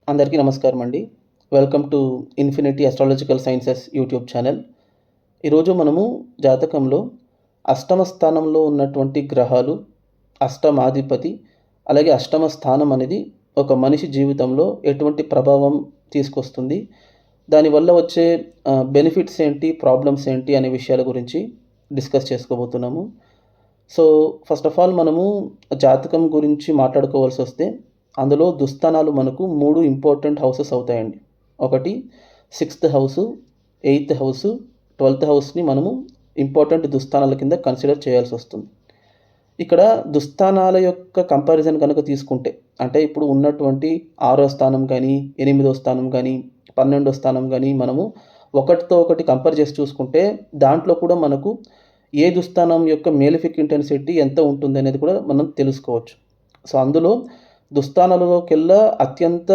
అందరికీ నమస్కారం అండి. Welcome to infinity astrological sciences YouTube channel. ఈరోజు మనము జాతకంలో అష్టమ స్థానంలో ఉన్నటువంటి గ్రహాలు, అష్టమాధిపతి, అలాగే అష్టమ స్థానం అనేది ఒక మనిషి జీవితంలో ఎటువంటి ప్రభావం తీసుకొస్తుంది, దానివల్ల వచ్చే బెనిఫిట్స్ ఏంటి, ప్రాబ్లమ్స్ ఏంటి అనే విషయాల గురించి డిస్కస్ చేసుకోబోతున్నాము. సో ఫస్ట్ ఆఫ్ ఆల్ మనము జాతకం గురించి మాట్లాడుకోవాల్సి వస్తే అందులో దుస్థానాలు మనకు 3 ఇంపార్టెంట్ హౌసెస్ అవుతాయండి. ఒకటి 6th house, 8th house, 12th హౌస్‌ని మనము ఇంపార్టెంట్ దుస్థానాల కింద కన్సిడర్ చేయాల్సొస్తుంది. ఇక్కడ దుస్థానాల యొక్క కంపారిజన్ గనుక తీసుకుంటే, అంటే ఇప్పుడు ఉన్నటువంటి 6వ స్థానం గానీ, 8వ స్థానం గానీ, 12వ స్థానం గానీ మనము ఒకటితో ఒకటి కంపేర్ చేసి చూసుకుంటే దాంట్లో కూడా మనకు ఏ దుస్థానం యొక్క మేలిఫిక్ ఇంటెన్సిటీ ఎంత ఉంటుందనేది కూడా మనం తెలుసుకోవచ్చు. సో అందులో దుస్థానాలలోకెల్లా అత్యంత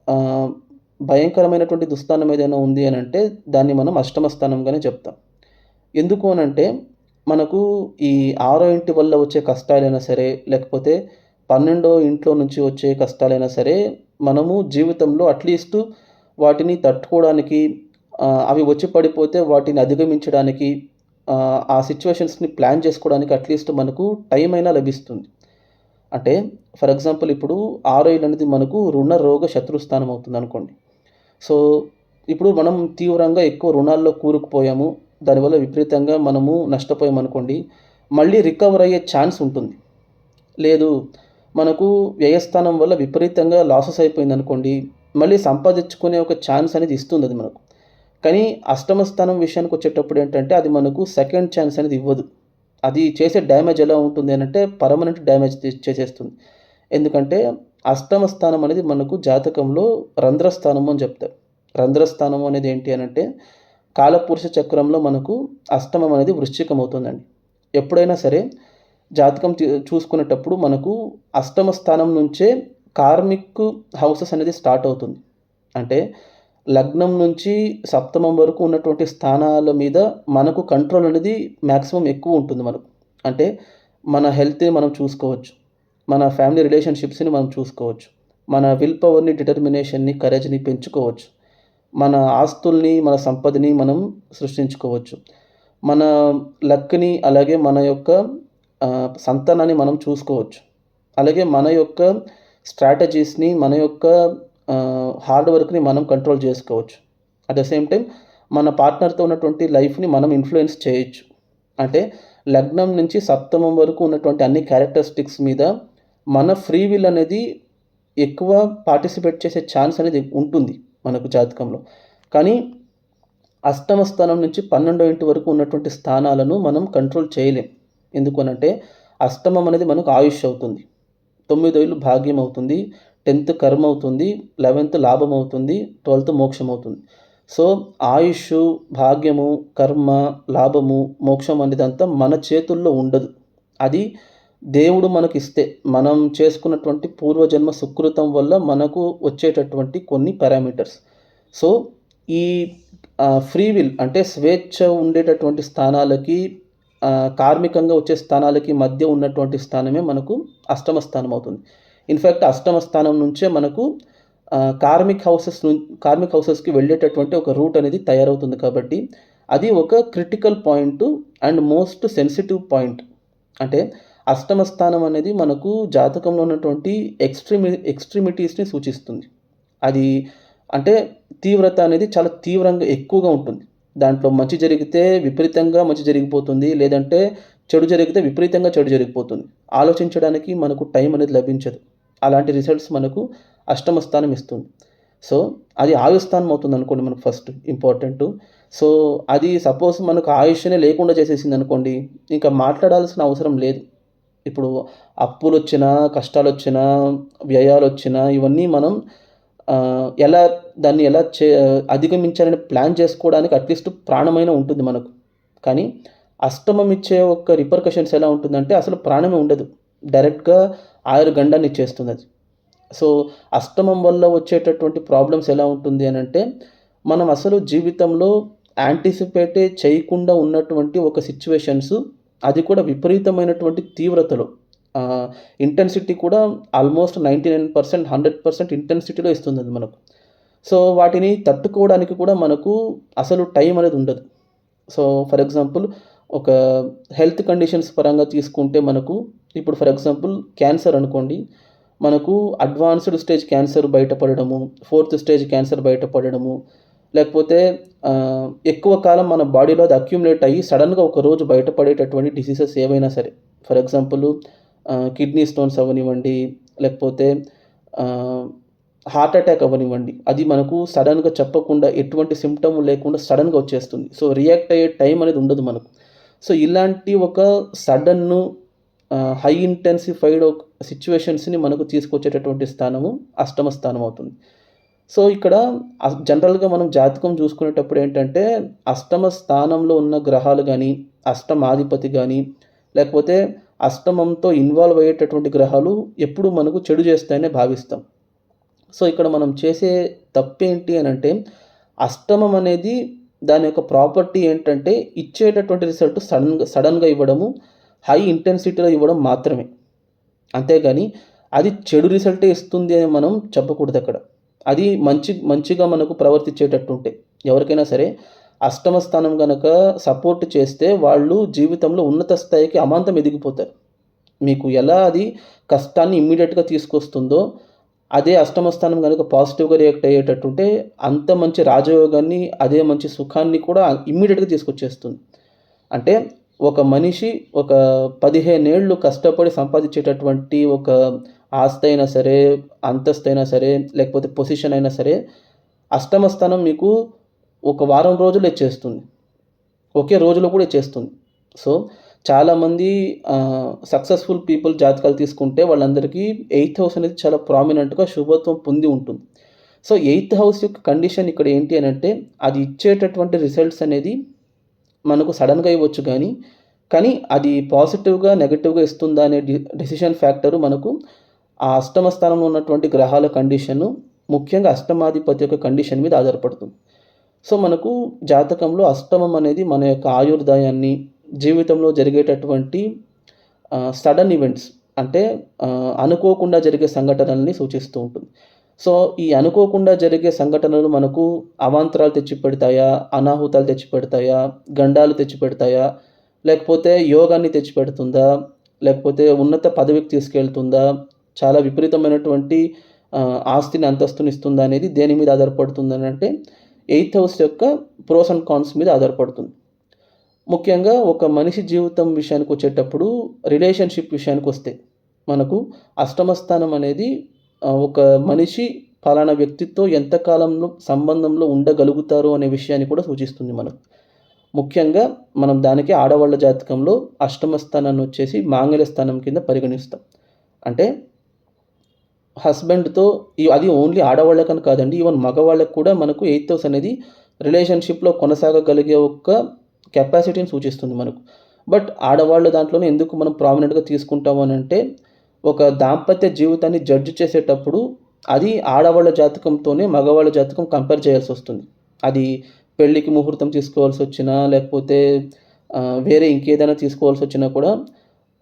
ఆహ్, భయంకరమైనటువంటి దుస్థానం ఏదైనా ఉంది అనంటే దాన్ని మనం అష్టమ స్థానంగానే చెప్తాం. ఎందుకు అనంటే మనకు ఈ ఆరో ఇంటి వల్ల వచ్చే కష్టాలైనా సరే, లేకపోతే 12వ ఇంట్లో నుంచి వచ్చే కష్టాలైనా సరే, మనము జీవితంలో అట్‌లీస్ట్ వాటిని తట్టుకోవడానికి, అవి వచ్చి పడిపోతే వాటిని అధిగమించడానికి, ఆ సిట్యుయేషన్స్‌ని ప్లాన్ చేసుకోవడానికి అట్‌లీస్ట్ మనకు టైం అయినా లభిస్తుంది. అంటే ఫర్ ఎగ్జాంపుల్ ఇప్పుడు ఆరో ఇల్లు అనేది మనకు రుణ, రోగ, శత్రుస్థానం అవుతుందనుకోండి. సో, ఇప్పుడు మనం తీవ్రంగా ఎక్కువ రుణాల్లో కూరుకుపోయాము. దానివల్ల విపరీతంగా మనము నష్టపోయామనుకోండి, మళ్ళీ రికవర్ అయ్యే ఛాన్స్ ఉంటుంది. లేదు, మనకు వ్యయస్థానం వల్ల విపరీతంగా లాసెస్ అయిపోయిందనుకోండి, మళ్ళీ సంపాదించుకునే ఒక ఛాన్స్ అనేది ఇస్తుందది మనకు. కానీ అష్టమ స్థానం విషయానికొచ్చేటప్పుడు ఏంటంటే, అది మనకు సెకండ్ ఛాన్స్ అనేది ఇవ్వదు. అది చేసే డ్యామేజ్ ఎలా ఉంటుంది అనంటే పర్మనెంట్ డ్యామేజ్ చేసేస్తుంది. ఎందుకంటే అష్టమ స్థానం అనేది మనకు జాతకంలో రంధ్రస్థానము అని చెప్తారు. రంధ్రస్థానము అనేది ఏంటి అనంటే కాలపురుష చక్రంలో మనకు అష్టమం అనేది వృశ్చికం అవుతుందండి. ఎప్పుడైనా సరే జాతకం చూసుకునేటప్పుడు మనకు అష్టమ స్థానం నుంచే కార్మిక్ హౌసెస్ అనేది స్టార్ట్ అవుతుంది. అంటే లగ్నం నుంచి సప్తమం వరకు ఉన్నటువంటి స్థానాల మీద మనకు కంట్రోల్ అనేది మ్యాక్సిమం ఎక్కువ ఉంటుంది మనకు. అంటే మన హెల్త్‌ని మనం చూసుకోవచ్చు. మన ఫ్యామిలీ రిలేషన్‌షిప్స్‌ని మనం చూసుకోవచ్చు. మన విల్ పవర్‌ని, డిటర్మినేషన్‌ని, కరేజ్‌ని పెంచుకోవచ్చు. మన ఆస్తుల్ని, మన సంపదని మనం సృష్టించుకోవచ్చు. మన లక్‌ని, అలాగే మన యొక్క సంతానాన్ని మనం చూసుకోవచ్చు. అలాగే మన యొక్క స్ట్రాటజీస్‌ని, మన యొక్క హార్డ్ వర్క్‌ని మనం కంట్రోల్ చేసుకోవచ్చు. అట్ ద సేమ్ టైమ్ మన పార్ట్నర్‌తో ఉన్నటువంటి లైఫ్‌ని మనం ఇన్‌ఫ్లుయెన్స్ చేయొచ్చు. అంటే లగ్నం నుంచి సప్తమం వరకు ఉన్నటువంటి అన్ని క్యారెక్టరిస్టిక్స్ మీద మన ఫ్రీ విల్ అనేది ఎక్కువ పార్టిసిపేట్ చేసే ఛాన్స్ అనేది ఉంటుంది మనకు జాతకంలో. కానీ అష్టమ స్థానం నుంచి 12వ ఇంటి వరకు ఉన్నటువంటి స్థానాలను మనం కంట్రోల్ చేయలేం. ఎందుకు అనంటే అష్టమం అనేది మనకు ఆయుష్ అవుతుంది. 9 ఏళ్ళు భాగ్యం అవుతుంది. 10th కర్మ అవుతుంది. 11th లాభం అవుతుంది. 12th మోక్షం అవుతుంది. సో, ఆయుష్షు, భాగ్యము, కర్మ, లాభము, మోక్షం అనేదంతా మన చేతుల్లో ఉండదు. అది దేవుడు మనకిస్తే, మనం చేసుకున్నటువంటి పూర్వజన్మ సుకృతం వల్ల మనకు వచ్చేటటువంటి కొన్ని పారామీటర్స్. సో, ఈ ఫ్రీ విల్ అంటే స్వేచ్ఛ ఉండేటటువంటి స్థానాలకి, కార్మికంగా వచ్చే స్థానాలకి మధ్య ఉన్నటువంటి స్థానమే మనకు అష్టమ స్థానం అవుతుంది. ఇన్‌ఫాక్ట్ అష్టమ స్థానం నుంచే మనకు కార్మిక్ హౌసెస్‌కి వెళ్ళేటటువంటి ఒక రూట్ అనేది తయారవుతుంది కాబట్టి, అది ఒక critical point and most sensitive point. అంటే అష్టమ స్థానం అనేది మనకు జాతకంలో ఉన్నటువంటి ఎక్స్‌ట్రీమిటీస్‌ని సూచిస్తుంది. అది అంటే తీవ్రత అనేది చాలా తీవ్రంగా ఎక్కువగా ఉంటుంది. దాంట్లో మంచి జరిగితే విపరీతంగా మంచి జరిగిపోతుంది. లేదంటే చెడు జరిగితే విపరీతంగా చెడు జరిగిపోతుంది. ఆలోచించడానికి మనకు టైం అనేది లభించదు. అలాంటి రిజల్ట్స్ మనకు అష్టమ స్థానం ఇస్తుంది. సో, అది ఆయుస్థానం అవుతుందనుకోండి మనకు ఫస్ట్ ఇంపార్టెంటు. సో, అది సపోజ్ మనకు ఆయుష్‌నే లేకుండా చేసేసిందనుకోండి, ఇంకా మాట్లాడాల్సిన అవసరం లేదు. ఇప్పుడు అప్పులొచ్చినా, కష్టాలొచ్చినా, వ్యయాలొచ్చినా ఇవన్నీ మనం ఎలా దాన్ని ఎలా అధిగమించాలని ప్లాన్ చేసుకోవడానికి అట్‌లీస్ట్ ప్రాణమైనా ఉంటుంది మనకు. కానీ అష్టమం ఇచ్చే ఒక రిపర్కషన్స్ ఎలా ఉంటుందంటే అసలు ప్రాణమే ఉండదు. డైరెక్ట్‌గా ఆయుర్గండాన్ని ఇచ్చేస్తుందది. సో, అష్టమం వల్ల వచ్చేటటువంటి ప్రాబ్లమ్స్ ఎలా ఉంటుంది అనంటే, మనం అసలు జీవితంలో యాంటిసిపేటే చేయకుండా ఉన్నటువంటి ఒక సిట్యుయేషన్స్, అది కూడా విపరీతమైనటువంటి తీవ్రతలో. ఇంటెన్సిటీ కూడా ఆల్మోస్ట్ 99%, 100% ఇంటెన్సిటీలో ఇస్తుంది అది మనకు. సో వాటిని తట్టుకోవడానికి కూడా మనకు అసలు టైం అనేది ఉండదు. సో ఫర్ ఎగ్జాంపుల్ ఒక హెల్త్ కండిషన్స్ పరంగా తీసుకుంటే మనకు ఇప్పుడు ఫర్ ఎగ్జాంపుల్ క్యాన్సర్ అనుకోండి. మనకు అడ్వాన్స్డ్ స్టేజ్ క్యాన్సర్ బయటపడడము, 4th స్టేజ్ క్యాన్సర్ బయటపడడము, లేకపోతే ఎక్కువ కాలం మన బాడీలో అది అక్యుములేట్ అయ్యి సడన్‌గా ఒక రోజు బయటపడేటటువంటి డిసీజెస్ ఏవైనా సరే. ఫర్ ఎగ్జాంపుల్ కిడ్నీ స్టోన్స్ అవ్వనివ్వండి, లేకపోతే హార్ట్ అటాక్ అవ్వనివ్వండి. అది మనకు సడన్‌గా చెప్పకుండా ఎటువంటి సింప్టమ్ లేకుండా సడన్‌గా వచ్చేస్తుంది. సో రియాక్ట్ అయ్యే టైం అనేది ఉండదు మనకు. సో ఇలాంటి ఒక సడన్ను హై ఇంటెన్సిఫైడ్ సిట్యుయేషన్స్‌ని మనకు తీసుకొచ్చేటటువంటి స్థానము అష్టమ స్థానం అవుతుంది. సో ఇక్కడ జనరల్‌గా మనం జాతకం చూసుకునేటప్పుడు ఏంటంటే, అష్టమ స్థానంలో ఉన్న గ్రహాలు గానీ, అష్టమాధిపతి గానీ, లేకపోతే అష్టమంతో ఇన్వాల్వ్ అయ్యేటటువంటి గ్రహాలు ఎప్పుడు మనకు చెడు చేస్తాయనే భావిస్తాం. సో ఇక్కడ మనం చేసే తప్పేంటి అనంటే, అష్టమం అనేది దాని యొక్క ప్రాపర్టీ ఏంటంటే, ఇచ్చేటటువంటి రిజల్ట్ సడన్‌గా ఇవ్వడము, హై ఇంటెన్సిటీలో ఇవ్వడం మాత్రమే. అంతేగాని అది చెడు రిజల్టే ఇస్తుంది అని మనం చెప్పకూడదక్కడ. అది మంచిగా మనకు ప్రవర్తించేటట్టుంటే ఎవరికైనా సరే అష్టమ స్థానం గనక సపోర్ట్ చేస్తే వాళ్ళు జీవితంలో ఉన్నత స్థాయికి అమాంతం ఎదిగిపోతారు. మీకు ఎలా అది కష్టాన్ని ఇమ్మీడియేట్‌గా తీసుకొస్తుందో, అదే అష్టమ స్థానం గనక పాజిటివ్‌గా రియాక్ట్ అయ్యేటట్టుంటే అంత మంచి రాజయోగాన్ని, అదే మంచి సుఖాన్ని కూడా ఇమ్మీడియేట్‌గా తీసుకొచ్చేస్తుంది. అంటే ఒక మనిషి ఒక 15 ఏళ్ళు కష్టపడి సంపాదించేటటువంటి ఒక ఆస్తి అయినా సరే, అంతస్తైనా సరే, లేకపోతే పొజిషన్ అయినా సరే, అష్టమ స్థానం మీకు ఒక వారం రోజుల్లో ఇచ్చేస్తుంది. ఒకే రోజులో కూడా ఇచ్చేస్తుంది. సో చాలామంది సక్సెస్‌ఫుల్ పీపుల్ జాతకాలు తీసుకుంటే వాళ్ళందరికీ 8th హౌస్ అనేది చాలా ప్రామినెంట్‌గా శుభత్వం పొంది ఉంటుంది. సో 8th హౌస్ యొక్క కండిషన్ ఇక్కడ ఏంటి అనంటే, అది ఇచ్చేటటువంటి రిజల్ట్స్ అనేది మనకు సడన్‌గా ఇవ్వచ్చు కానీ అది పాజిటివ్‌గా, నెగెటివ్‌గా ఇస్తుందా అనే డెసిషన్ ఫ్యాక్టరు మనకు ఆ అష్టమ స్థానంలో ఉన్నటువంటి గ్రహాల కండిషను, ముఖ్యంగా అష్టమాధిపతి యొక్క కండిషన్ మీద ఆధారపడుతుంది. సో మనకు జాతకంలో అష్టమం అనేది మన యొక్క ఆయుర్దాయాన్ని, జీవితంలో జరిగేటటువంటి సడన్ ఈవెంట్స్ అంటే అనుకోకుండా జరిగే సంఘటనల్ని సూచిస్తూ ఉంటుంది. సో ఈ అనుకోకుండా జరిగే సంఘటనలు మనకు అవాంతరాలు తెచ్చిపెడతాయా, అనాహుతాలు తెచ్చిపెడతాయా, గండాలు తెచ్చిపెడతాయా, లేకపోతే యోగాన్ని తెచ్చిపెడుతుందా, లేకపోతే ఉన్నత పదవికి తీసుకెళ్తుందా, చాలా విపరీతమైనటువంటి ఆస్తిని, అంతస్తుని ఇస్తుందా అనేది దేని మీద ఆధారపడుతుందనంటే 8th హౌస్ యొక్క ప్రోస్ అండ్ కాన్స్ మీద ఆధారపడుతుంది. ముఖ్యంగా ఒక మనిషి జీవితం విషయానికొచ్చేటప్పుడు రిలేషన్‌షిప్ విషయానికొస్తే మనకు అష్టమ స్థానం అనేది ఒక మనిషి పలానా వ్యక్తితో ఎంత కాలంలో సంబంధంలో ఉండగలుగుతారు అనే విషయాన్ని కూడా సూచిస్తుంది మనకు. ముఖ్యంగా మనం దానికి ఆడవాళ్ళ జాతకంలో అష్టమ స్థానాన్ని వచ్చేసి మాంగళ్య స్థానం కింద పరిగణిస్తాం. అంటే హస్బెండ్‌తో అది ఓన్లీ ఆడవాళ్ళకని కాదండి. ఈవెన్ మగవాళ్ళకి కూడా మనకు 8th హౌస్ అనేది రిలేషన్‌షిప్‌లో కొనసాగగలిగే ఒక కెపాసిటీని సూచిస్తుంది మనకు. బట్ ఆడవాళ్ళ దాంట్లోనే ఎందుకు మనం ప్రామినెంట్‌గా తీసుకుంటాము అనంటే, ఒక దాంపత్య జీవితాన్ని జడ్జ్ చేసేటప్పుడు అది ఆడవాళ్ళ జాతకంతోనే మగవాళ్ళ జాతకం కంపేర్ చేయాల్సొస్తుంది. అది పెళ్ళికి ముహూర్తం తీసుకోవాల్సొచ్చినా, లేకపోతే వేరే ఇంకేదైనా తీసుకోవాల్సొచ్చినా కూడా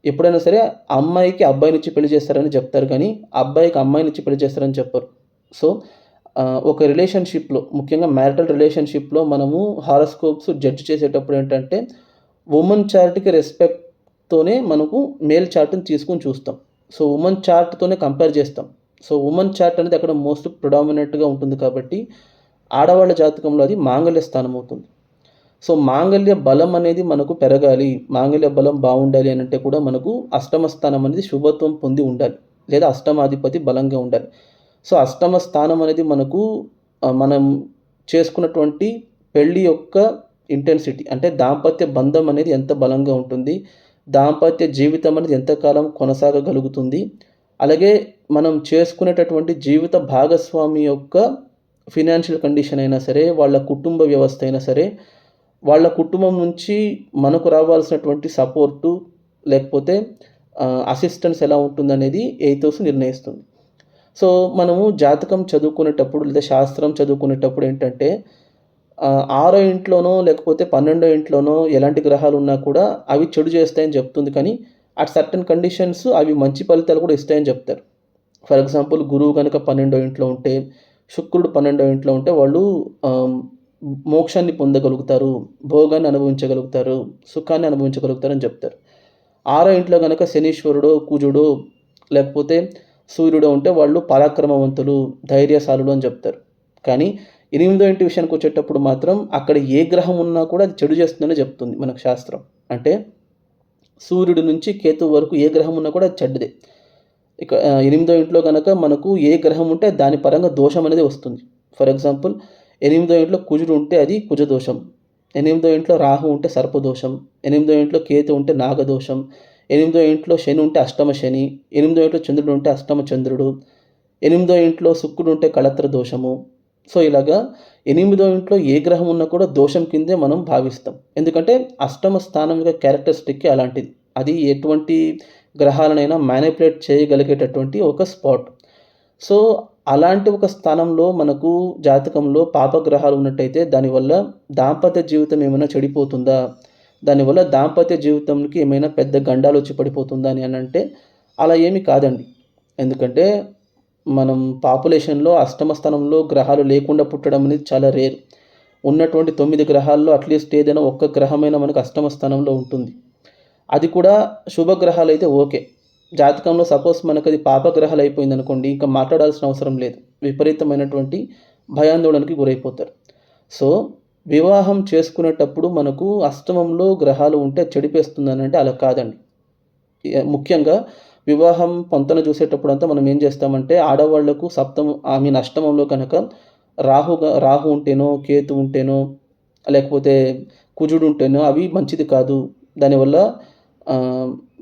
ఎప్పుడైనా సరే అమ్మాయికి అబ్బాయినిచ్చి పెళ్లి చేస్తారని చెప్తారు కానీ, అబ్బాయికి అమ్మాయినిచ్చి పెళ్లి చేస్తారని చెప్పరు. సో ఒక రిలేషన్‌షిప్‌లో ముఖ్యంగా మ్యారిటల్ రిలేషన్‌షిప్‌లో మనము హారోస్కోప్స్ జడ్జ్ చేసేటప్పుడు ఏంటంటే, వుమన్ చార్ట్‌కి రెస్పెక్ట్‌తోనే మనకు మేల్ చార్ట్‌ని తీసుకొని చూస్తాం. సో వుమన్ చార్ట్‌తోనే కంపేర్ చేస్తాం. సో వుమన్ చార్ట్ అనేది అక్కడ మోస్ట్ ప్రిడామినెంట్‌గా ఉంటుంది కాబట్టి, ఆడవాళ్ళ జాతకంలో అది మాంగళ్య స్థానం అవుతుంది. సో మాంగళ్య బలం అనేది మనకు పెరగాలి, మాంగళ్య బలం బావుండాలి అనంటే కూడా మనకు అష్టమ స్థానం అనేది శుభత్వం పొంది ఉండాలి. లేదా అష్టమాధిపతి బలంగా ఉండాలి. సో అష్టమ స్థానం అనేది మనకు మనం చేసుకున్నటువంటి పెళ్లి యొక్క ఇంటెన్సిటీ అంటే దాంపత్య బంధం అనేది ఎంత బలంగా ఉంటుంది, దాంపత్య జీవితం అనేది ఎంతకాలం కొనసాగగలుగుతుంది, అలాగే మనం చేసుకునేటటువంటి జీవిత భాగస్వామి యొక్క ఫినాన్షియల్ కండిషన్ అయినా సరే, వాళ్ళ కుటుంబ వ్యవస్థ అయినా సరే, వాళ్ళ కుటుంబం నుంచి మనకు రావాల్సినటువంటి సపోర్టు లేకపోతే అసిస్టెన్స్ ఎలా ఉంటుందనేది 8th హౌస్ నిర్ణయిస్తుంది. సో మనము జాతకం చదువుకునేటప్పుడు లేదా శాస్త్రం చదువుకునేటప్పుడు ఏంటంటే, 6వ ఇంట్లోనో లేకపోతే 12వ ఇంట్లోనో ఎలాంటి గ్రహాలు ఉన్నా కూడా అవి చెడు చేస్తాయని చెప్తుంది. కానీ అట్ సర్టన్ కండిషన్స్ అవి మంచి ఫలితాలు కూడా ఇస్తాయని చెప్తారు. ఫర్ ఎగ్జాంపుల్ గురువు కనుక 12వ ఇంట్లో ఉంటే, శుక్రుడు 12వ ఇంట్లో ఉంటే వాళ్ళు మోక్షాన్ని పొందగలుగుతారు, భోగాన్ని అనుభవించగలుగుతారు, సుఖాన్ని అనుభవించగలుగుతారు అని చెప్తారు. 6వ ఇంట్లో కనుక శనీశ్వరుడో, కుజుడో లేకపోతే సూర్యుడో ఉంటే వాళ్ళు పరాక్రమవంతులు, ధైర్యశాలులు అని చెప్తారు. కానీ 8వ ఇంటి విషయానికి వచ్చేటప్పుడు మాత్రం అక్కడ ఏ గ్రహం ఉన్నా కూడా అది చెడు చేస్తుందని చెప్తుంది మనకు శాస్త్రం. అంటే సూర్యుడి నుంచి కేతువు వరకు ఏ గ్రహం ఉన్నా కూడా అది చెడ్డదే. ఇక 8వ ఇంట్లో కనుక మనకు ఏ గ్రహం ఉంటే దాని పరంగా దోషం అనేది వస్తుంది. ఫర్ ఎగ్జాంపుల్ 8వ ఇంట్లో కుజుడు ఉంటే అది కుజదోషం, 8వ ఇంట్లో రాహు ఉంటే సర్పదోషం, 8వ ఇంట్లో కేతు ఉంటే నాగదోషం, 8వ ఇంట్లో శని ఉంటే అష్టమ శని, 8వ ఇంట్లో చంద్రుడు ఉంటే అష్టమ చంద్రుడు, 8వ ఇంట్లో శుక్రుడు ఉంటే కళత్ర దోషము. సో ఇలాగా 8వ ఇంట్లో ఏ గ్రహం ఉన్నా కూడా దోషం కిందే మనం భావిస్తాం. ఎందుకంటే అష్టమ స్థానం యొక్క క్యారెక్టరిస్టిక్ అలాంటిది. అది ఎటువంటి గ్రహాలనైనా మ్యానిపులేట్ చేయగలిగేటటువంటి ఒక స్పాట్. సో అలాంటి ఒక స్థానంలో మనకు జాతకంలో పాపగ్రహాలు ఉన్నట్టయితే దానివల్ల దాంపత్య జీవితం ఏమైనా చెడిపోతుందా, దానివల్ల దాంపత్య జీవితంకి ఏమైనా పెద్ద గండాలు వచ్చి పడిపోతుందా అని అంటే అలా ఏమీ కాదండి. ఎందుకంటే మనం పాపులేషన్లో అష్టమ స్థానంలో గ్రహాలు లేకుండా పుట్టడం అనేది చాలా రేర్. ఉన్నటువంటి 9 గ్రహాల్లో అట్లీస్ట్ ఏదైనా ఒక్క గ్రహమైనా మనకు అష్టమ స్థానంలో ఉంటుంది. అది కూడా శుభగ్రహాలు అయితే ఓకే. జాతకంలో సపోజ్ మనకు అది పాపగ్రహాలు అయిపోయింది అనుకోండి, ఇంకా మాట్లాడాల్సిన అవసరం లేదు. విపరీతమైనటువంటి భయాందోళనకి గురైపోతారు. సో వివాహం చేసుకునేటప్పుడు మనకు అష్టమంలో గ్రహాలు ఉంటే చెడిపేస్తుందని అంటే అలా కాదండి. ముఖ్యంగా వివాహం పొంతన చూసేటప్పుడు అంతా మనం ఏం చేస్తామంటే ఆడవాళ్లకు అష్టమంలో కనుక రాహు ఉంటేనో, కేతు ఉంటేనో, లేకపోతే కుజుడు ఉంటేనో అవి మంచిది కాదు. దానివల్ల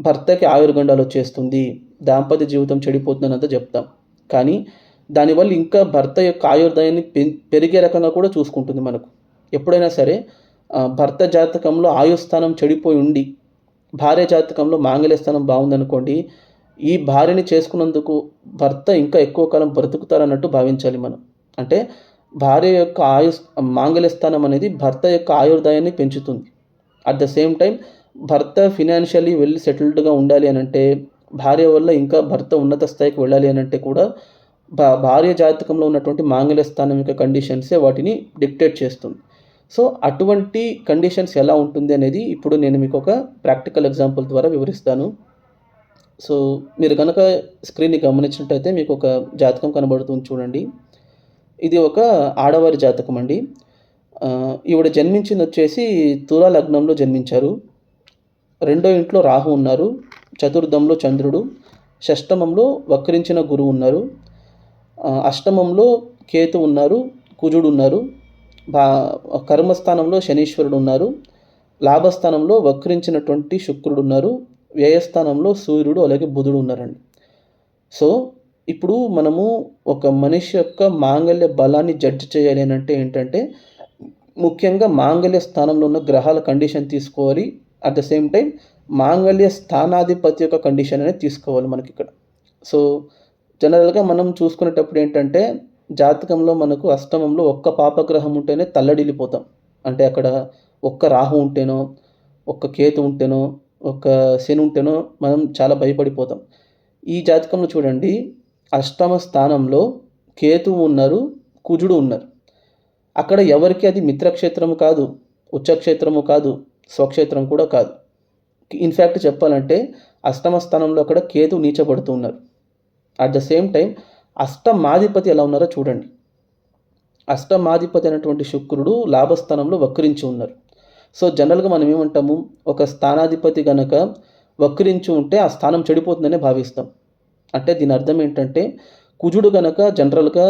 భర్తకి ఆయుర్గండాలు వచ్చేస్తుంది, దాంపత్య జీవితం చెడిపోతుందని అంతా చెప్తాం. కానీ దానివల్ల ఇంకా భర్త యొక్క ఆయుర్దాయాన్ని పెరిగే రకంగా కూడా చూసుకుంటుంది మనకు. ఎప్పుడైనా సరే భర్త జాతకంలో ఆయుస్థానం చెడిపోయి ఉండి భార్య జాతకంలో మాంగళ్య స్థానం బాగుందనుకోండి, ఈ భార్యని చేసుకున్నందుకు భర్త ఇంకా ఎక్కువ కాలం బ్రతుకుతారన్నట్టు భావించాలి మనం. అంటే భార్య యొక్క మాంగళ్య స్థానం అనేది భర్త యొక్క ఆయుర్దాయాన్ని పెంచుతుంది. అట్ ద సేమ్ టైం భర్త ఫినాన్షియల్లీ వెల్ సెటిల్డ్గా ఉండాలి అని అంటే, భార్య వల్ల ఇంకా భర్త ఉన్నత స్థాయికి వెళ్ళాలి అని అంటే కూడా భార్య జాతకంలో ఉన్నటువంటి మాంగళ్య స్థానం యొక్క కండిషన్సే వాటిని డిక్టేట్ చేస్తుంది. సో అటువంటి కండిషన్స్ ఎలా ఉంటుంది అనేది ఇప్పుడు నేను మీకు ఒక ప్రాక్టికల్ ఎగ్జాంపుల్ ద్వారా వివరిస్తాను. సో మీరు కనుక స్క్రీన్ని గమనించినట్టయితే మీకు ఒక జాతకం కనబడుతుంది చూడండి. ఇది ఒక ఆడవారి జాతకం అండి. ఈవిడ జన్మించింది వచ్చేసి తులా లగ్నంలో జన్మించారు. 2వ ఇంట్లో రాహు ఉన్నారు, చతుర్థంలో చంద్రుడు, షష్టమంలో వక్రించిన గురువు ఉన్నారు, అష్టమంలో కేతు ఉన్నారు, కుజుడు ఉన్నారు, కర్మస్థానంలో శనీశ్వరుడు ఉన్నారు, లాభస్థానంలో వక్రించినటువంటి శుక్రుడు ఉన్నారు, వ్యయస్థానంలో సూర్యుడు అలాగే బుధుడు ఉన్నారండి. సో ఇప్పుడు మనము ఒక మనిషి యొక్క మాంగళ్య బలాన్ని జడ్జి చేయాలి అని అంటే ఏంటంటే ముఖ్యంగా మాంగళ్య స్థానంలో ఉన్న గ్రహాల కండిషన్ తీసుకోవాలి. అట్ ద సేమ్ టైం మాంగళ్య స్థానాధిపతి యొక్క కండిషన్ అనేది తీసుకోవాలి మనకి ఇక్కడ. సో జనరల్గా మనం చూసుకునేటప్పుడు ఏంటంటే జాతకంలో మనకు అష్టమంలో ఒక్క పాపగ్రహం ఉంటేనే తల్లడిల్లిపోతాం. అంటే అక్కడ ఒక్క రాహు ఉంటేనో, ఒక్క కేతు ఉంటేనో, ఒక్క శని ఉంటేనో మనం చాలా భయపడిపోతాం. ఈ జాతకంలో చూడండి, అష్టమ స్థానంలో కేతువు ఉన్నారు, కుజుడు ఉన్నారు. అక్కడ ఎవరికి అది మిత్రక్షేత్రము కాదు, ఉచ్చక్షేత్రము కాదు, స్వక్షేత్రం కూడా కాదు. ఇన్ఫ్యాక్ట్ చెప్పాలంటే అష్టమ స్థానంలో అక్కడ కేతు నీచబడుతూ ఉన్నారు. అట్ ద సేమ్ టైం అష్టమాధిపతి ఎలా ఉన్నారో చూడండి. అష్టమాధిపతి అయినటువంటి శుక్రుడు లాభస్థానంలో వక్రించి ఉన్నారు. సో జనరల్గా మనం ఏమంటాము, ఒక స్థానాధిపతి కనుక వక్రించి ఉంటే ఆ స్థానం చెడిపోతుందనే భావిస్తాం. అంటే దీని అర్థం ఏంటంటే కుజుడు కనుక జనరల్గా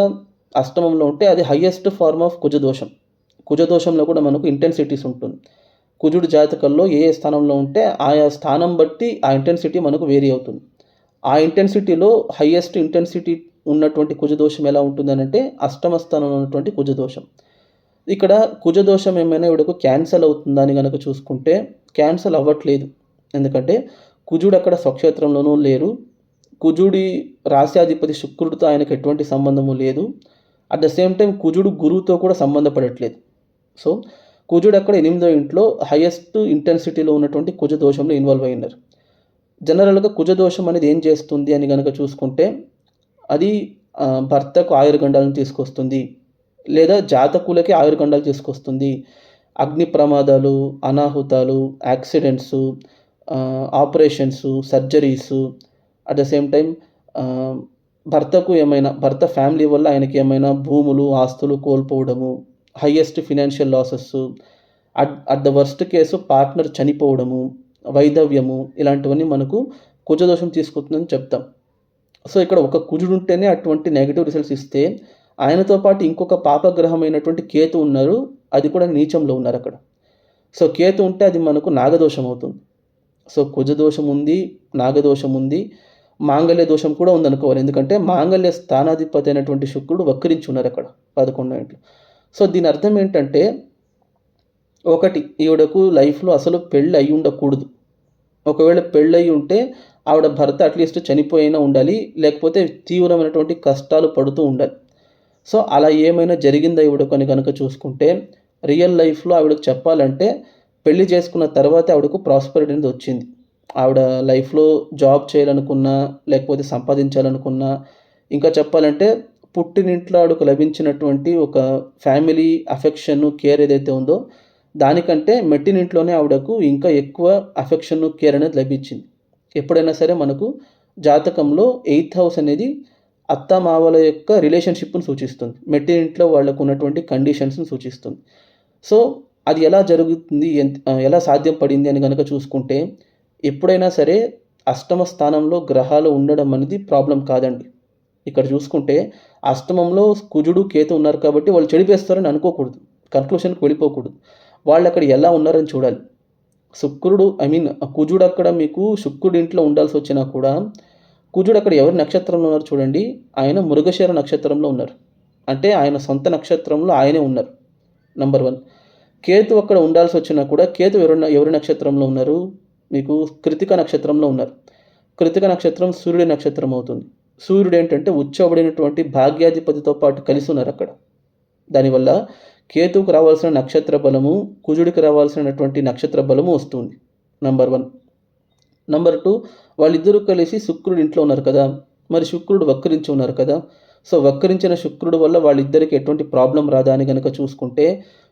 అష్టమంలో ఉంటే అది హయ్యెస్ట్ ఫార్మ్ ఆఫ్ కుజదోషం. కుజదోషంలో కూడా మనకు ఇంటెన్సిటీస్ ఉంటుంది. కుజుడు జాతకంలో ఏ స్థానంలో ఉంటే ఆయా స్థానం బట్టి ఆ ఇంటెన్సిటీ మనకు వేరీ అవుతుంది. ఆ ఇంటెన్సిటీలో హయ్యెస్ట్ ఇంటెన్సిటీ ఉన్నటువంటి కుజదోషం ఎలా ఉంటుందని అంటే అష్టమ స్థానంలో ఉన్నటువంటి కుజదోషం. ఇక్కడ కుజదోషం ఏమైనా ఇవిడకు క్యాన్సల్ అవుతుందా అని కనుక చూసుకుంటే క్యాన్సల్ అవ్వట్లేదు. ఎందుకంటే కుజుడు అక్కడ స్వక్షేత్రంలోనూ లేరు, కుజుడి రాశ్యాధిపతి శుక్రుడితో ఆయనకు ఎటువంటి సంబంధము లేదు. అట్ ద సేమ్ టైం కుజుడు గురువుతో కూడా సంబంధపడట్లేదు. సో కుజుడు అక్కడ 8వ ఇంట్లో హయ్యెస్ట్ ఇంటెన్సిటీలో ఉన్నటువంటి కుజ దోషంలో ఇన్వాల్వ్ అయినారు. జనరల్‌గా కుజదోషం అనేది ఏం చేస్తుంది అని గనక చూసుకుంటే, అది భర్తకు ఆయుర్గండాలను తీసుకొస్తుంది. లేదా జాతకులకి ఆయుర్గండాలు తీసుకొస్తుంది. అగ్ని ప్రమాదాలు, అనాహుతాలు, accidents, operations, surgeries, at the same time ah, భర్త ఫ్యామిలీ వల్ల ఆయనకేమైనా భూములు, ఆస్తులు కోల్పోవడము, highest financial losses, at the worst case partner చనిపోవడము, వైధవ్యము ఇలాంటివన్నీ మనకు కుజదోషం తీసుకొస్తుందని చెప్తాం. సో, ఇక్కడ ఒక కుజుడుంటేనే అటువంటి నెగెటివ్ రిజల్ట్స్ ఇస్తే, ఆయనతో పాటు ఇంకొక పాపగ్రహమైనటువంటి కేతు ఉన్నారు. అది కూడా నీచంలో ఉన్నారక్కడ. సో, కేతు ఉంటే అది మనకు నాగదోషం అవుతుంది. సో, కుజదోషం ఉంది, నాగదోషం ఉంది, మాంగళ్య దోషం కూడా ఉందనుకోవాలి. ఎందుకంటే మాంగళ్య స్థానాధిపతి అయినటువంటి శుక్రుడు వక్రించి ఉన్నారక్కడ 11వ ఇంట్లో. సో, దీని అర్థం ఏంటంటే, ఒకటి ఈవిడకు లైఫ్‌లో అసలు పెళ్లి అయ్యుండకూడదు. ఒకవేళ పెళ్ళయి ఉంటే ఆవిడ భర్త అట్‌లీస్ట్ చనిపోయినా ఉండాలి. లేకపోతే తీవ్రమైనటువంటి కష్టాలు పడుతూ ఉండాలి. సో, అలా ఏమైనా జరిగిందా ఈవిడకు అని గనక చూసుకుంటే, రియల్ లైఫ్‌లో ఆవిడకు చెప్పాలంటే పెళ్లి చేసుకున్న తర్వాతే ఆవిడకు ప్రాస్పెరిటీ అనేది వచ్చింది. ఆవిడ లైఫ్‌లో జాబ్ చేయాలనుకున్నా, లేకపోతే సంపాదించాలనుకున్నా, ఇంకా చెప్పాలంటే పుట్టినింట్లో ఆవిడకు లభించినటువంటి ఒక ఫ్యామిలీ అఫెక్షను, కేర్ ఏదైతే ఉందో, దానికంటే మెట్టినింట్లోనే ఆవిడకు ఇంకా ఎక్కువ అఫెక్షను, కేర్ అనేది లభించింది. ఎప్పుడైనా సరే మనకు జాతకంలో 8థ్ హౌస్ అనేది అత్తామామల యొక్క రిలేషన్‌షిప్‌ని సూచిస్తుంది. మెట్టినింట్లో వాళ్ళకున్నటువంటి కండిషన్స్‌ని సూచిస్తుంది. సో, అది ఎలా జరుగుతుంది? ఎలా సాధ్యం పడింది అని గనక చూసుకుంటే, ఎప్పుడైనా సరే అష్టమ స్థానంలో గ్రహాలు ఉండడం అనేది ప్రాబ్లమ్ కాదండి. ఇక్కడ చూసుకుంటే అష్టమంలో కుజుడు, కేతు ఉన్నారు కాబట్టి వాళ్ళు చెడిపేస్తారని అనుకోకూడదు. కన్క్లూషన్‌కి వెళ్ళిపోకూడదు. వాళ్ళక్కడ ఎలా ఉన్నారని చూడాలి. కుజుడు అక్కడ మీకు శుక్రుడి ఇంట్లో ఉండాల్సొచ్చినా కూడా, కుజుడు అక్కడ ఎవరి నక్షత్రంలో ఉన్నారు చూడండి. ఆయన మృగశిర నక్షత్రంలో ఉన్నారు. అంటే ఆయన సొంత నక్షత్రంలో ఆయనే ఉన్నారు. నంబర్ 1. కేతు అక్కడ ఉండాల్సొచ్చినా కూడా కేతు ఎవరి నక్షత్రంలో ఉన్నారు? మీకు కృత్తిక నక్షత్రంలో ఉన్నారు. కృత్తిక నక్షత్రం సూర్యుడి నక్షత్రం అవుతుంది. సూర్యుడు ఏంటంటే ఉచ్చబడినటువంటి భాగ్యాధిపతితో పాటు కలిసి ఉన్నారక్కడ. దానివల్ల కేతువుకి రావాల్సిన నక్షత్ర బలము, కుజుడికి రావాల్సినటువంటి నక్షత్ర బలము వస్తుంది. నంబర్ 1. నంబర్ 2, వాళ్ళిద్దరూ కలిసి శుక్రుడి ఇంట్లో ఉన్నారు కదా! మరి శుక్రుడు వక్రించి ఉన్నారు కదా! సో, వక్రించిన శుక్రుడు వల్ల వాళ్ళిద్దరికీ ఎటువంటి ప్రాబ్లమ్ రాదా అని గనక చూసుకుంటే,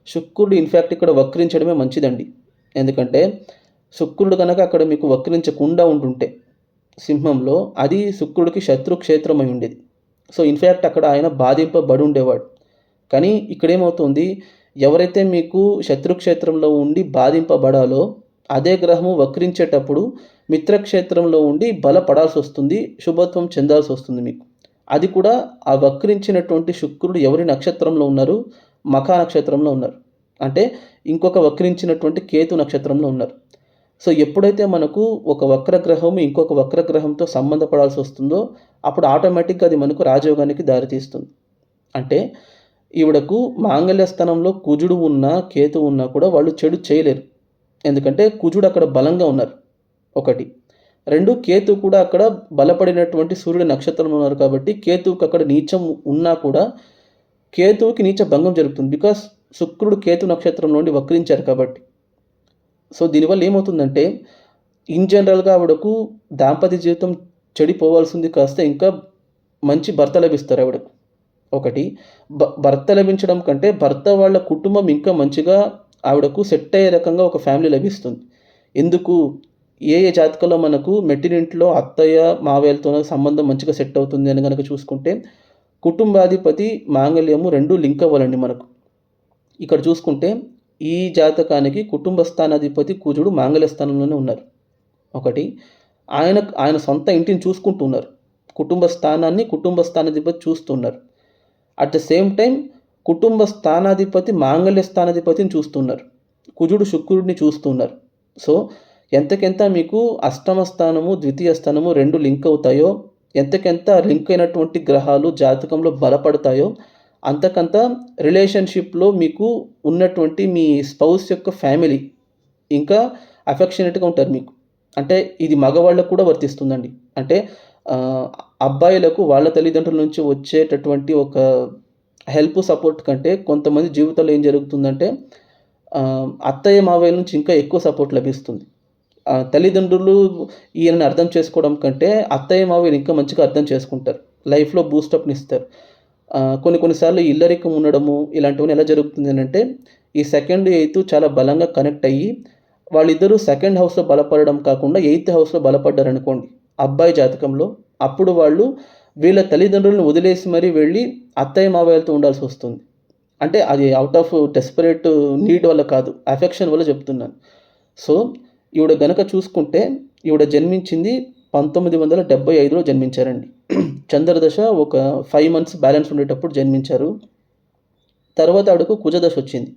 శుక్రుడు ఇన్‌ఫాక్ట్ ఇక్కడ వక్రించడమే మంచిదండి. ఎందుకంటే, శుక్రుడు గనక అక్కడ మీకు వక్రించకుండా ఉండుంటే సింహంలో, అది శుక్రుడికి శత్రుక్షేత్రమై ఉండేది. సో, ఇన్‌ఫాక్ట్ అక్కడ ఆయన బాధింపబడి ఉండేవాడు. కానీ ఇక్కడేమవుతుంది, ఎవరైతే మీకు శత్రుక్షేత్రంలో ఉండి బాధింపబడాలో, అదే గ్రహము వక్రించేటప్పుడు మిత్రక్షేత్రంలో ఉండి బలపడాల్సొస్తుంది, శుభత్వం చెందాల్సొస్తుంది మీకు. అది కూడా ఆ వక్రించినటువంటి శుక్రుడు ఎవరి నక్షత్రంలో ఉన్నారు? మఖా నక్షత్రంలో ఉన్నారు. అంటే ఇంకొక వక్రించినటువంటి కేతు నక్షత్రంలో ఉన్నారు. సో, ఎప్పుడైతే మనకు ఒక వక్రగ్రహం ఇంకొక వక్రగ్రహంతో సంబంధపడాల్సొస్తుందో, అప్పుడు ఆటోమేటిక్‌గా అది మనకు రాజయోగానికి దారితీస్తుంది. అంటే ఈవిడకు మాంగళ్య స్థానంలో కుజుడు ఉన్నా, కేతు ఉన్నా కూడా వాళ్ళు చెడు చేయలేరు. ఎందుకంటే కుజుడు అక్కడ బలంగా ఉన్నారు. 1. 2, కేతు కూడా అక్కడ బలపడినటువంటి సూర్యుడి నక్షత్రంలో ఉన్నారు కాబట్టి కేతువుకి అక్కడ నీచం ఉన్నా కూడా కేతువుకి నీచ భంగం జరుగుతుంది. బికాస్ శుక్రుడు కేతు నక్షత్రం నుండి వక్రించారు కాబట్టి. సో, దీనివల్ల ఏమవుతుందంటే ఇన్ జనరల్‌గా ఆవిడకు దాంపత్య జీవితం చెడిపోవాల్సింది కాస్త ఇంకా మంచి భర్త లభిస్తారు ఆవిడకు. 1. భర్త లభించడం కంటే భర్త వాళ్ళ కుటుంబం ఇంకా మంచిగా ఆవిడకు సెట్ అయ్యే రకంగా ఒక ఫ్యామిలీ లభిస్తుంది. ఎందుకు? ఏ జాతకంలో మనకు మెట్టినింట్లో అత్తయ్య, మావయ్యలతో సంబంధం మంచిగా సెట్ అవుతుంది అని గనక చూసుకుంటే, కుటుంబాధిపతి, మాంగళ్యము 2 లింక్ అవ్వాలండి మనకు. ఇక్కడ చూసుకుంటే ఈ జాతకానికి కుటుంబ స్థానాధిపతి కుజుడు మాంగళ్య స్థానంలోనే ఉన్నారు. 1. ఆయన సొంత ఇంటిని చూసుకుంటూ ఉన్నారు. కుటుంబ స్థానాధిపతి చూస్తున్నారు. అట్ ద సేమ్ టైమ్ కుటుంబ స్థానాధిపతి మాంగళ్య స్థానాధిపతిని చూస్తున్నారు. కుజుడు శుక్రుడిని చూస్తున్నారు. సో, ఎంతకెంత మీకు అష్టమ స్థానము, ద్వితీయ స్థానము 2 లింక్ అవుతాయో, ఎంతకెంత లింక్ అయినటువంటి గ్రహాలు జాతకంలో బలపడతాయో, అంతకంత రిలేషన్‌షిప్‌లో మీకు ఉన్నటువంటి మీ స్పౌస్ యొక్క ఫ్యామిలీ ఇంకా అఫెక్షనేట్‌గా ఉంటారు మీకు. అంటే ఇది మగవాళ్ళకు కూడా వర్తిస్తుందండి. అంటే అబ్బాయిలకు వాళ్ళ తల్లిదండ్రుల నుంచి వచ్చేటటువంటి ఒక హెల్ప్, సపోర్ట్ కంటే కొంతమంది జీవితంలో ఏం జరుగుతుందంటే అత్తయ్య, మావయ్యల నుంచి ఇంకా ఎక్కువ సపోర్ట్ లభిస్తుంది. తల్లిదండ్రులు ఈయనని అర్థం చేసుకోవడం కంటే అత్తయ్య మావయ్యలు ఇంకా మంచిగా అర్థం చేసుకుంటారు. లైఫ్‌లో బూస్టప్‌నిస్తారు. కొన్నిసార్లు ఇల్లరికం ఉండడము ఇలాంటివన్నీ ఎలా జరుగుతుంది అనంటే, ఈ సెకండ్, ఎయిత్ చాలా బలంగా కనెక్ట్ అయ్యి, వాళ్ళిద్దరూ సెకండ్ హౌస్‌లో బలపడడం కాకుండా ఎయిత్ హౌస్‌లో బలపడ్డారనుకోండి అబ్బాయి జాతకంలో. అప్పుడు వాళ్ళు వీళ్ళ తల్లిదండ్రులను వదిలేసి మరీ వెళ్ళి అత్తయ్య మావయ్యలతో ఉండాల్సొస్తుంది. అంటే అది ఔట్ ఆఫ్ డెస్పరేట్ నీడ్ వల్ల కాదు, అఫెక్షన్ వల్ల చెప్తున్నాను. సో, ఈవిడ గనక చూసుకుంటే ఈవిడ జన్మించింది 1975లో జన్మించారండి. చంద్రదశ ఒక 5 మంత్స్ బ్యాలెన్స్ ఉండేటప్పుడు జన్మించారు. తర్వాత ఆవిడకు కుజదశ వచ్చింది.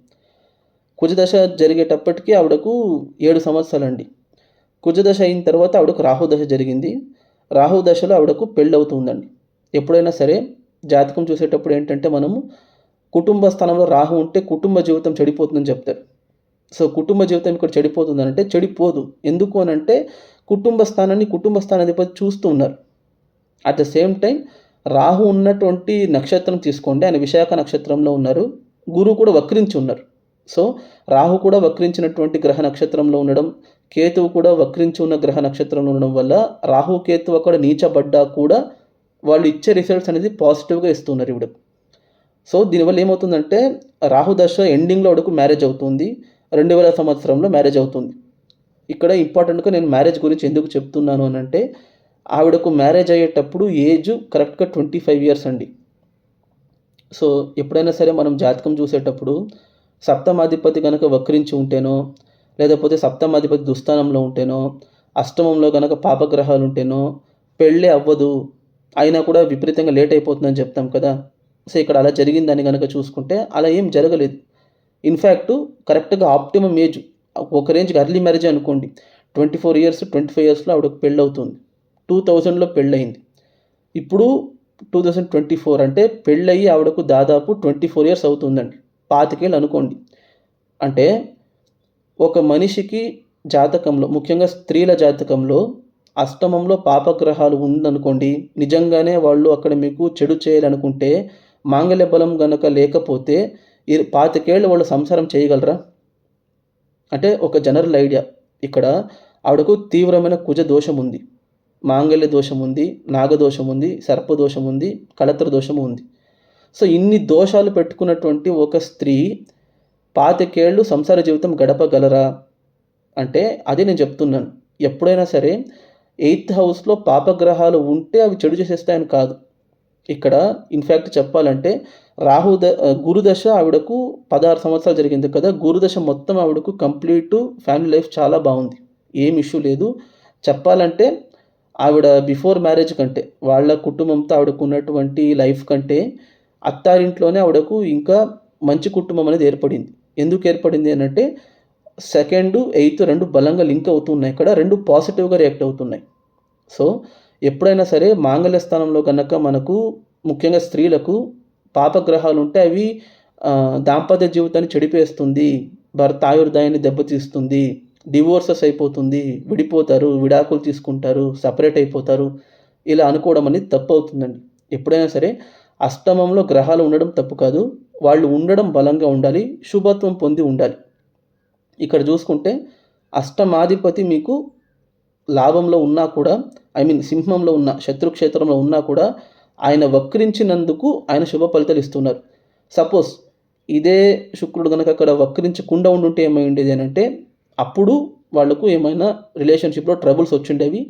కుజదశ జరిగేటప్పటికి ఆవిడకు 7 సంవత్సరాలండి. కుజదశ అయిన తర్వాత ఆవిడకు రాహుదశ జరిగింది. రాహుదశలో ఆవిడకు పెళ్ళవుతుందండి. ఎప్పుడైనా సరే జాతకం చూసేటప్పుడు ఏంటంటే మనము కుటుంబ స్థానంలో రాహు ఉంటే కుటుంబ జీవితం చెడిపోతుందని చెప్తారు. సో, కుటుంబ జీవితం ఇక్కడ చెడిపోతుందనంటే చెడిపోదు. ఎందుకు అనంటే కుటుంబ స్థానాధిపతి చూస్తూ ఉన్నారు. At the same time Rahu ఉన్నటువంటి నక్షత్రం తీసుకోండి, ఆయన విశాఖ నక్షత్రంలో ఉన్నారు. గురువు కూడా వక్రించి ఉన్నారు. సో, రాహు కూడా వక్రించినటువంటి గ్రహ నక్షత్రంలో ఉండడం, కేతువు కూడా వక్రించి ఉన్న గ్రహ నక్షత్రంలో ఉండడం వల్ల రాహు, కేతువు అక్కడ నీచబడ్డా కూడా వాళ్ళు ఇచ్చే రిజల్ట్స్ అనేది పాజిటివ్‌గా ఇస్తున్నారు ఈవిడకు. సో, దీనివల్ల ఏమవుతుందంటే రాహు దశ ఎండింగ్‌లో ఆవిడకు మ్యారేజ్ అవుతుంది. 2000 సంవత్సరంలో మ్యారేజ్ అవుతుంది. ఇక్కడ ఇంపార్టెంట్‌గా నేను మ్యారేజ్ గురించి ఎందుకు చెప్తున్నాను అనంటే, ఆవిడకు మ్యారేజ్ అయ్యేటప్పుడు ఏజ్ కరెక్ట్‌గా 25 ఇయర్స్ అండి. సో, ఎప్పుడైనా సరే మనం జాతకం చూసేటప్పుడు సప్తమాధిపతి గనక వక్రించి ఉంటేనో, లేకపోతే సప్తమాధిపతి దుస్థానంలో ఉంటేనో, అష్టమంలో గనక పాపగ్రహాలు ఉంటేనో పెళ్ళే అవ్వదు. అయినా కూడా విపరీతంగా లేట్ అయిపోతుందని చెప్తాం కదా! సో, ఇక్కడ అలా జరిగిందని గనక చూసుకుంటే అలా ఏం జరగలేదు. ఇన్‌ఫాక్ట్ కరెక్ట్‌గా ఆప్టిమమ్ ఏజ్ ఒక రేంజ్‌కి ఎర్లీ మ్యారేజే అనుకోండి. 24 ఇయర్స్, 25 ఇయర్స్‌లో ఆవిడకు పెళ్ళవుతుంది. 2000లో పెళ్ళయింది. ఇప్పుడు 2024 అంటే పెళ్ళయ్యి ఆవిడకు దాదాపు 24 ఇయర్స్ అవుతుందండి. 25 ఏళ్ళు అనుకోండి. అంటే ఒక మనిషికి జాతకంలో, ముఖ్యంగా స్త్రీల జాతకంలో అష్టమంలో పాపగ్రహాలు ఉందనుకోండి, నిజంగానే వాళ్ళు అక్కడ మీకు చెడు చేయాలనుకుంటే, మాంగళ్య బలం గనక లేకపోతే 25 ఏళ్ళు వాళ్ళు సంసారం చేయగలరా? అంటే ఒక జనరల్ ఐడియా. ఇక్కడ ఆవిడకు తీవ్రమైన కుజ దోషం ఉంది, మాంగళ్య దోషం ఉంది, నాగదోషం ఉంది, సర్పదోషం ఉంది, కళత్ర దోషం ఉంది. సో, ఇన్ని దోషాలు పెట్టుకున్నటువంటి ఒక స్త్రీ 25 ఏళ్ళు సంసార జీవితం గడపగలరా? అంటే అదే నేను చెప్తున్నాను. ఎప్పుడైనా సరే ఎయిత్ హౌస్‌లో పాపగ్రహాలు ఉంటే అవి చెడు చేసేస్తాయని కాదు. ఇక్కడ ఇన్‌ఫాక్ట్ చెప్పాలంటే గురుదశ ఆవిడకు 16 సంవత్సరాలు జరిగింది కదా! గురుదశ మొత్తం ఆవిడకు కంప్లీట్ ఫ్యామిలీ లైఫ్ చాలా బాగుంది. ఏం ఇష్యూ లేదు. చెప్పాలంటే ఆవిడ బిఫోర్ మ్యారేజ్ కంటే, వాళ్ళ కుటుంబంతో ఆవిడకున్నటువంటి లైఫ్ కంటే అత్తారింట్లోనే ఆవిడకు ఇంకా మంచి కుటుంబం అనేది ఏర్పడింది. ఎందుకు ఏర్పడింది అనంటే సెకండ్, ఎయిత్ 2 బలంగా లింక్ అవుతున్నాయి. ఇక్కడ 2 పాజిటివ్‌గా రియాక్ట్ అవుతున్నాయి. సో, ఎప్పుడైనా సరే మాంగళ్య స్థానంలో గనక మనకు ముఖ్యంగా స్త్రీలకు పాపగ్రహాలు ఉంటే అవి దాంపత్య జీవితాన్ని చెడిపేస్తుంది, భర్త ఆయుర్దాయాన్ని దెబ్బతీస్తుంది, డివోర్సెస్ అయిపోతుంది, విడిపోతారు, విడాకులు తీసుకుంటారు, సెపరేట్ అయిపోతారు. ఇలా అనుకోవడం అనేది తప్పవుతుందండి. ఎప్పుడైనా సరే అష్టమంలో గ్రహాలు ఉండడం తప్పు కాదు. వాళ్ళు ఉండడం బలంగా ఉండాలి, శుభత్వం పొంది ఉండాలి. ఇక్కడ చూసుకుంటే అష్టమాధిపతి మీకు లాభంలో ఉన్నా కూడా, సింహంలో ఉన్న శత్రుక్షేత్రంలో ఉన్నా కూడా ఆయన వక్రించినందుకు ఆయన శుభ ఫలితాలు ఇస్తున్నారు. సపోజ్ ఇదే శుక్రుడు గనక అక్కడ వక్రించకుండా ఉండుంటే ఏమైండేది అనంటే, అప్పుడు వాళ్ళకు ఏమైనా రిలేషన్‌షిప్‌లో ట్రబుల్స్ వచ్చుండేవి.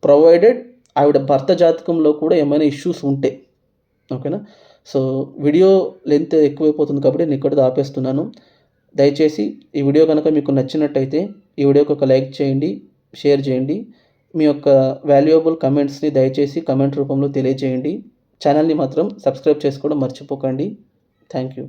ప్రొవైడెడ్ ఆవిడ భర్త జాతకంలో కూడా ఏమైనా ఇష్యూస్ ఉంటే. ఓకేనా? సో, వీడియో లెంత్ ఎక్కువైపోతుంది కాబట్టి నేను ఇక్కడితో ఆపేస్తున్నాను. దయచేసి ఈ వీడియో గనక మీకు నచ్చినట్టయితే ఈ వీడియోకి ఒక లైక్ చేయండి, షేర్ చేయండి. మీ యొక్క వాల్యుయబుల్ కమెంట్స్‌ని దయచేసి కమెంట్ రూపంలో తెలియజేయండి. ఛానల్‌ని మాత్రం సబ్స్క్రైబ్ చేసుకోవడం మర్చిపోకండి. Thank you.